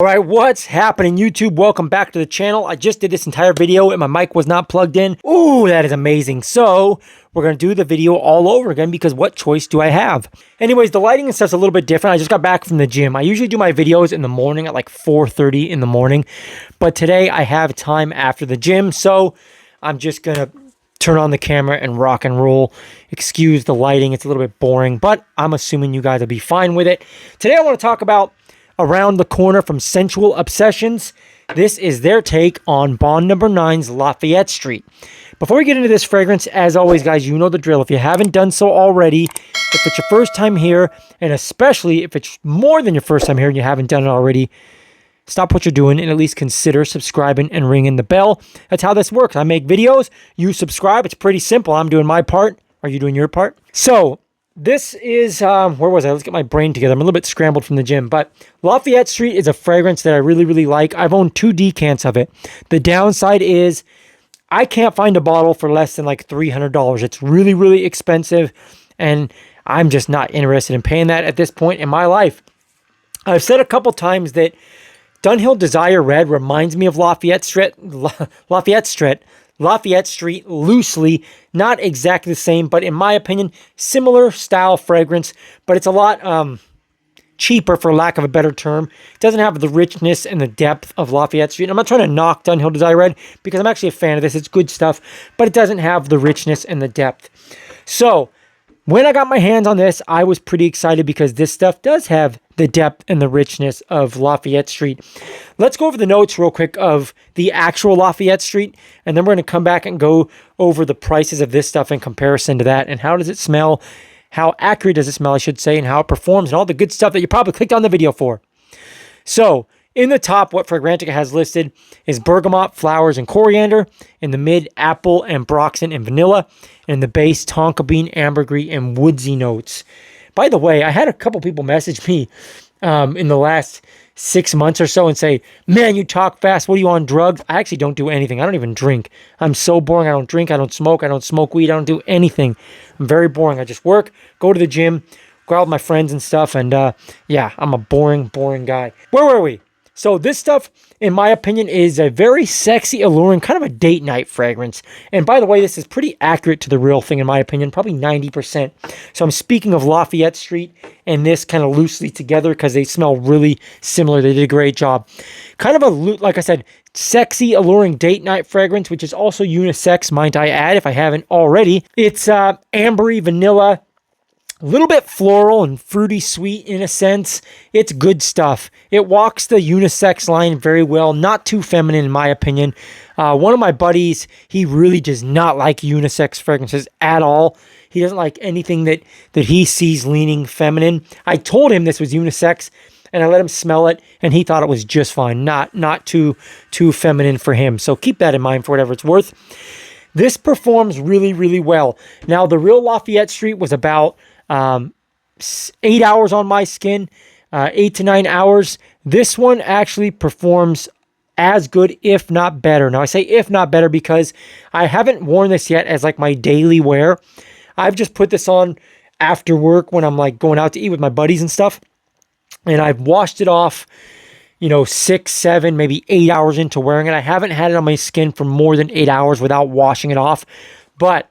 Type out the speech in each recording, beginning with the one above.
All right, what's happening, YouTube? Welcome back to the channel. I just did this entire video and my mic was not plugged in. Ooh, that is amazing. So we're going to do the video all over again because what choice do I have? Anyways, the lighting and stuff's a little bit different. I just got back from the gym. I usually do my videos in the morning at like 4:30 in the morning, but today I have time after the gym, so I'm just going to turn on the camera and rock and roll. Excuse the lighting. It's a little bit boring, but I'm assuming you guys will be fine with it. Today I want to talk about Around the Corner from Scentual Obsessions. This is their take on Bond Number 9's Lafayette Street. Before we get into this fragrance, as always, guys, you know the drill. If you haven't done so already, if it's your first time here, and especially if it's more than your first time here and you haven't done it already, stop what you're doing and at least consider subscribing and ringing the bell. That's how this works. I make videos, you subscribe. It's pretty simple. I'm doing my part. Are you doing your part? So this is, where was I? Let's get my brain together. I'm a little bit scrambled from the gym, but Lafayette Street is a fragrance that I really, really like. I've owned 2 decants of it. The downside is I can't find a bottle for less than like $300. It's really, really expensive, and I'm just not interested in paying that at this point in my life. I've said a couple times that Dunhill Desire Red reminds me of Lafayette Street, loosely, not exactly the same, but in my opinion, similar style fragrance, but it's a lot cheaper, for lack of a better term. It doesn't have the richness and the depth of Lafayette Street. I'm not trying to knock Dunhill Desire Red because I'm actually a fan of this. It's good stuff, but it doesn't have the richness and the depth. So when I got my hands on this, I was pretty excited because this stuff does have the depth and the richness of Lafayette Street. Let's go over the notes real quick of the actual Lafayette Street, and then we're going to come back and go over the prices of this stuff in comparison to that, and how does it smell, how accurate does it smell, I should say, and how it performs, and all the good stuff that you probably clicked on the video for. So in the top, what Fragrantica has listed is bergamot, flowers, and coriander. In the mid, apple and broxin and vanilla. And in the base, tonka bean, ambergris, and woodsy notes. By the way, I had a couple people message me in the last 6 months or so and say, man, you talk fast. What are you, on drugs? I actually don't do anything. I don't even drink. I'm so boring. I don't drink. I don't smoke weed. I don't do anything. I'm very boring. I just work, go to the gym, go out with my friends and stuff. And yeah, I'm a boring guy. Where were we? So this stuff, in my opinion, is a very sexy, alluring, kind of a date night fragrance. And by the way, this is pretty accurate to the real thing, in my opinion, probably 90%. So I'm speaking of Lafayette Street and this kind of loosely together because they smell really similar. They did a great job. Kind of a, like I said, sexy, alluring date night fragrance, which is also unisex, might I add, if I haven't already. It's ambery, vanilla, a little bit floral and fruity sweet in a sense. It's good stuff. It walks the unisex line very well. Not too feminine in my opinion. One of my buddies, he really does not like unisex fragrances at all. He doesn't like anything that he sees leaning feminine. I told him this was unisex and I let him smell it and he thought it was just fine. Not too feminine for him. So keep that in mind for whatever it's worth. This performs really, really well. Now the real Lafayette Street was about 8 hours on my skin, 8 to 9 hours. This one actually performs as good, if not better. Now I say if not better because I haven't worn this yet as like my daily wear. I've just put this on after work when I'm like going out to eat with my buddies and stuff. And I've washed it off, 6, 7, maybe 8 hours into wearing it. I haven't had it on my skin for more than 8 hours without washing it off. But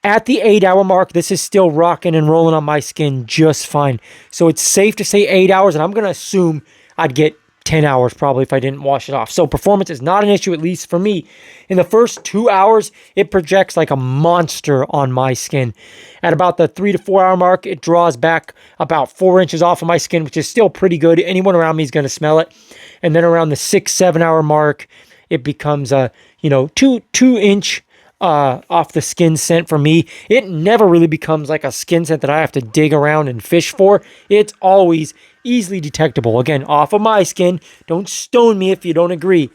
at the 8-hour mark, this is still rocking and rolling on my skin just fine. So it's safe to say 8 hours, and I'm going to assume I'd get 10 hours probably if I didn't wash it off. So performance is not an issue, at least for me. In the first 2 hours, it projects like a monster on my skin. At about the 3 to 4 hour mark, it draws back about 4 inches off of my skin, which is still pretty good. Anyone around me is going to smell it. And then around the 6, 7 hour mark, it becomes a, 2-inch off the skin scent for me. It never really becomes like a skin scent that I have to dig around and fish for. It's always easily detectable. Again, off of my skin. Don't stone me if you don't agree.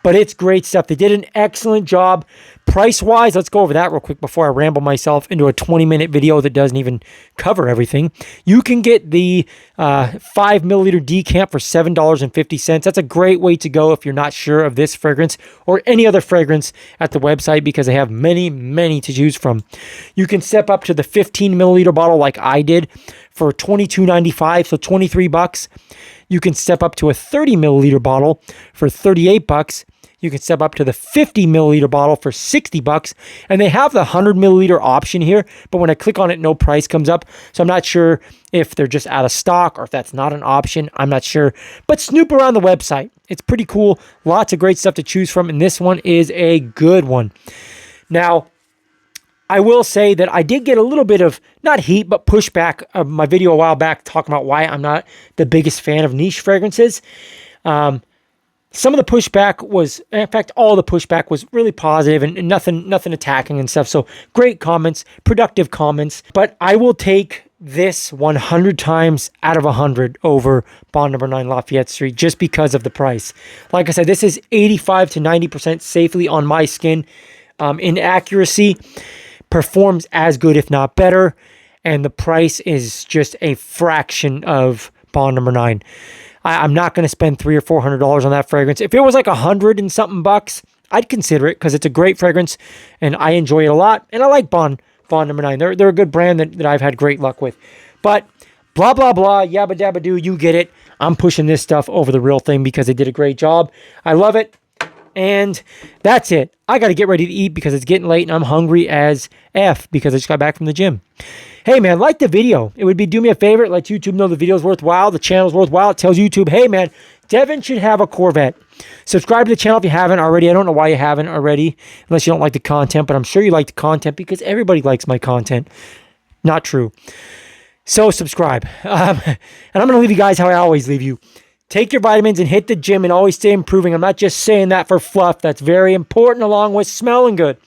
But it's great stuff. They did an excellent job Price-wise, let's go over that real quick before I ramble myself into a 20-minute video that doesn't even cover everything. You can get the 5 milliliter decant for $7.50. That's a great way to go if you're not sure of this fragrance or any other fragrance at the website, because they have many, many to choose from. You can step up to the 15 milliliter bottle like I did for $22.95, so $23. You can step up to a 30 milliliter bottle for $38. You can step up to the 50 milliliter bottle for $60. And they have the 100 milliliter option here, but when I click on it, no price comes up. So I'm not sure if they're just out of stock or if that's not an option. I'm not sure. But snoop around the website. It's pretty cool. Lots of great stuff to choose from. And this one is a good one. Now, I will say that I did get a little bit of, not heat, but pushback of my video a while back talking about why I'm not the biggest fan of niche fragrances. Some of the pushback was, in fact, all the pushback was really positive and nothing attacking and stuff. So great comments, productive comments. But I will take this 100 times out of 100 over Bond No. 9 Lafayette Street just because of the price. Like I said, this is 85 to 90% safely on my skin. In accuracy, performs as good, if not better. And the price is just a fraction of Bond No. 9. I'm not going to spend $300 or $400 on that fragrance. If it was like $100 and something bucks, I'd consider it because it's a great fragrance and I enjoy it a lot. And I like Bond No. 9. They're a good brand that I've had great luck with. But blah, blah, blah, yabba dabba doo, you get it. I'm pushing this stuff over the real thing because they did a great job. I love it. And that's it. I got to get ready to eat because it's getting late and I'm hungry as F because I just got back from the gym. Hey, man, like the video. It would be, do me a favor, let YouTube know the video's worthwhile, the channel's worthwhile. It tells YouTube, hey, man, Devin should have a Corvette. Subscribe to the channel if you haven't already. I don't know why you haven't already, unless you don't like the content, but I'm sure you like the content because everybody likes my content. Not true. So subscribe. And I'm going to leave you guys how I always leave you. Take your vitamins and hit the gym and always stay improving. I'm not just saying that for fluff. That's very important along with smelling good.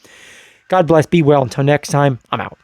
God bless. Be well. Until next time, I'm out.